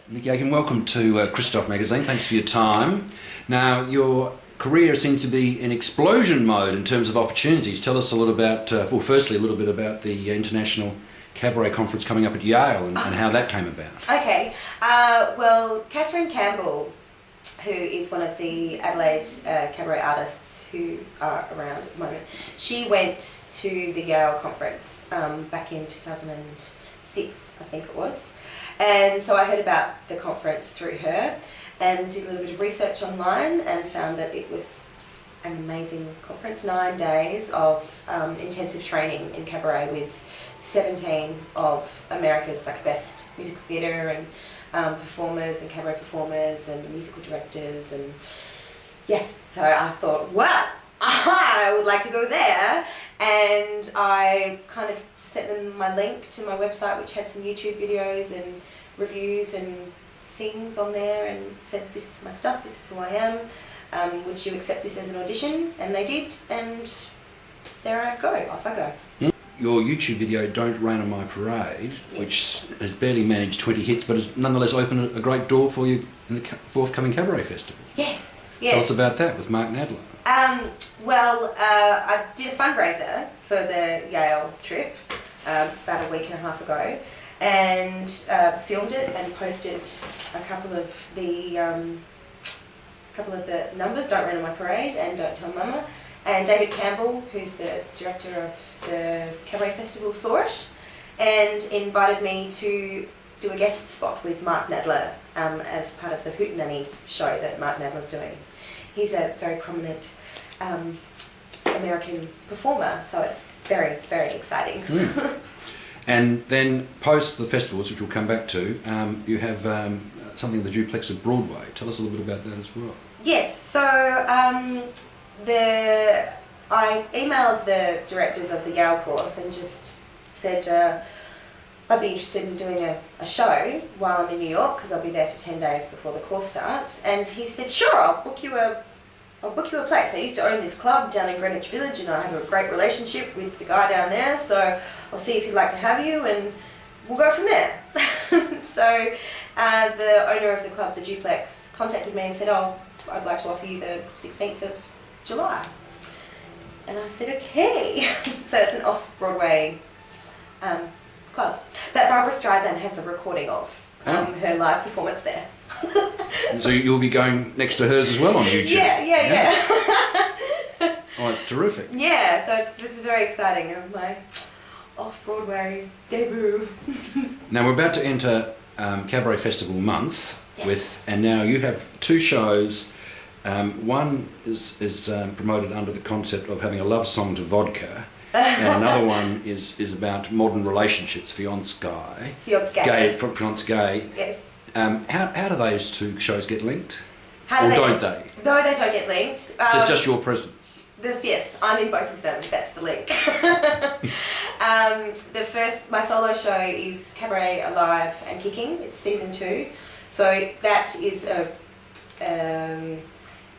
Nikki Aitken, welcome to Christoph Magazine. Thanks for your time. Now, your career seems to be in explosion mode in terms of opportunities. Tell us a little about, firstly, a little bit about the International Cabaret Conference coming up at Yale and how that came about. Okay. Catherine Campbell, who is one of the Adelaide cabaret artists who are around at the moment, she went to the Yale conference back in 2006, I think it was. And so I heard about the conference through her and did a little bit of research online and found that it was an amazing conference, 9 days of intensive training in cabaret with 17 of America's best musical theatre and performers and cabaret performers and musical directors, and so I thought, well, I would like to go there, and I kind of sent them my link to my website, which had some YouTube videos and reviews and things on there, and said, this is my stuff, this is who I am, would you accept this as an audition? And they did, and there I go, off I go. Your YouTube video, Don't Rain on My Parade, which has barely managed 20 hits, but has nonetheless opened a great door for you in the forthcoming Cabaret Festival. Yes. Tell us about that with Mark Nadler. I did a fundraiser for the Yale trip about a week and a half ago, and filmed it and posted a couple of the numbers, Don't Rain on My Parade and Don't Tell Mama. And David Campbell, who's the director of the Cabaret Festival, saw it and invited me to do a guest spot with Mark Nadler as part of the Hootenanny show that Mark Nadler's doing. He's a very prominent American performer, so it's very, very exciting. And then post the festivals, which we'll come back to, you have something, the Duplex at Broadway. Tell us a little bit about that as well. Yes, so I emailed the directors of the Yale course and just said I'd be interested in doing a show while I'm in New York, because I'll be there for 10 days before the course starts. And he said, sure, I'll book you a place. I used to own this club down in Greenwich Village, and I have a great relationship with the guy down there, so I'll see if he'd like to have you, and we'll go from there. So the owner of the club, the Duplex, contacted me and said, oh, I'd like to offer you the 16th of July. And I said, okay. So it's an off-Broadway club that Barbara Streisand has a recording of her live performance there. So you'll be going next to hers as well on YouTube? Yeah. Oh, it's terrific. Yeah, so it's very exciting. My off-Broadway debut. Now we're about to enter Cabaret Festival month. Yes. And now you have two shows. One is promoted under the concept of having a love song to vodka, and another one is about modern relationships, fiance gay. Yes. How do those two shows get linked? Don't they? No, they don't get linked. Just your presence. Yes, I'm in both of them. That's the link. My solo show is Cabaret Alive and Kicking. It's season 2. So that is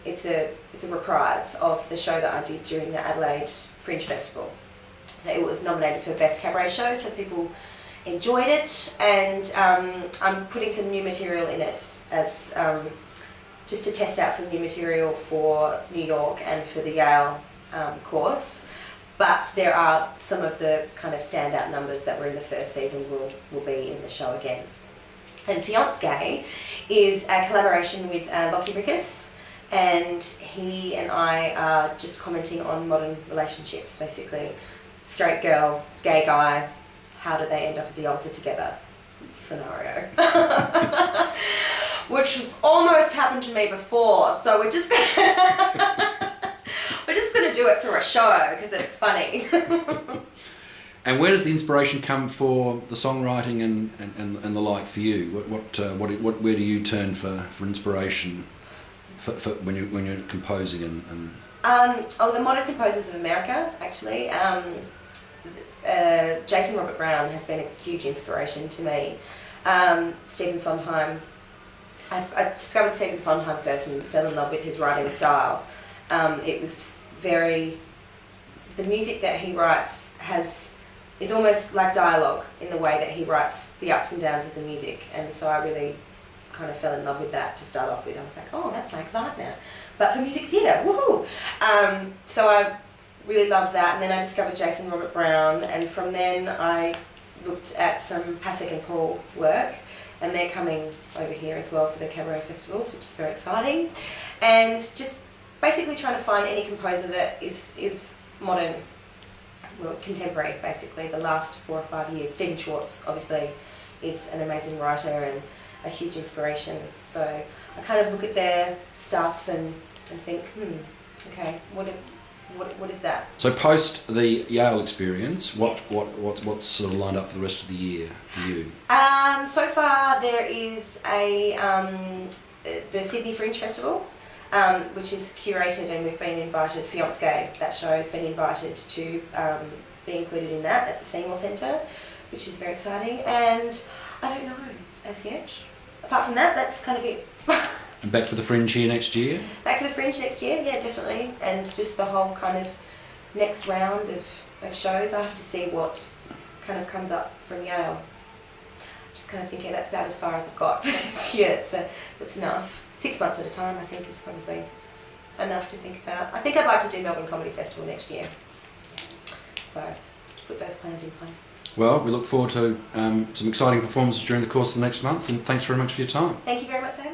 it's a reprise of the show that I did during the Adelaide Fringe Festival. So it was nominated for Best Cabaret Show, so people enjoyed it, and I'm putting some new material in it as just to test out some new material for New York and for the Yale course. But there are some of the kind of standout numbers that were in the first season will be in the show again. And Fiance Gay is a collaboration with Lockie Rickus, and he and I are just commenting on modern relationships, basically. Straight girl, gay guy, how do they end up at the altar together scenario. Which has almost happened to me before, so we're just going to do it for a show because it's funny. And where does the inspiration come for the songwriting and the like for you? Where do you turn for inspiration for when you're composing and? The modern composers of America, actually. Jason Robert Brown has been a huge inspiration to me. Stephen Sondheim. I discovered Stephen Sondheim first and fell in love with his writing style. It was the music that he writes is almost like dialogue in the way that he writes the ups and downs of the music, and so I really kind of fell in love with that to start off with. I was like, oh, that's like that now. But for music theatre, woohoo! So I really loved that, and then I discovered Jason Robert Brown, and from then I looked at some Pasek and Paul work, and they're coming over here as well for the Cabaret Festivals, which is very exciting. And just basically trying to find any composer that is modern, well, contemporary, basically, the last 4 or 5 years. Stephen Schwartz, obviously, is an amazing writer and a huge inspiration. So I kind of look at their stuff and think, okay, what is that? So post the Yale experience, what's sort of lined up for the rest of the year for you? So far there is the Sydney Fringe Festival, which is curated, and we've been invited, Fiancé, that show has been invited to be included in that at the Seymour Centre, which is very exciting, and I don't know as yet. Apart from that, that's kind of it. And back to the Fringe here next year? Back to the Fringe next year, yeah, definitely. And just the whole kind of next round of shows. I have to see what kind of comes up from Yale. Just kind of thinking that's about as far as I've got this year, so it's enough. 6 months at a time, I think, is probably enough to think about. I think I'd like to do Melbourne Comedy Festival next year. So, put those plans in place. Well, we look forward to some exciting performances during the course of the next month, and thanks very much for your time. Thank you very much for having me.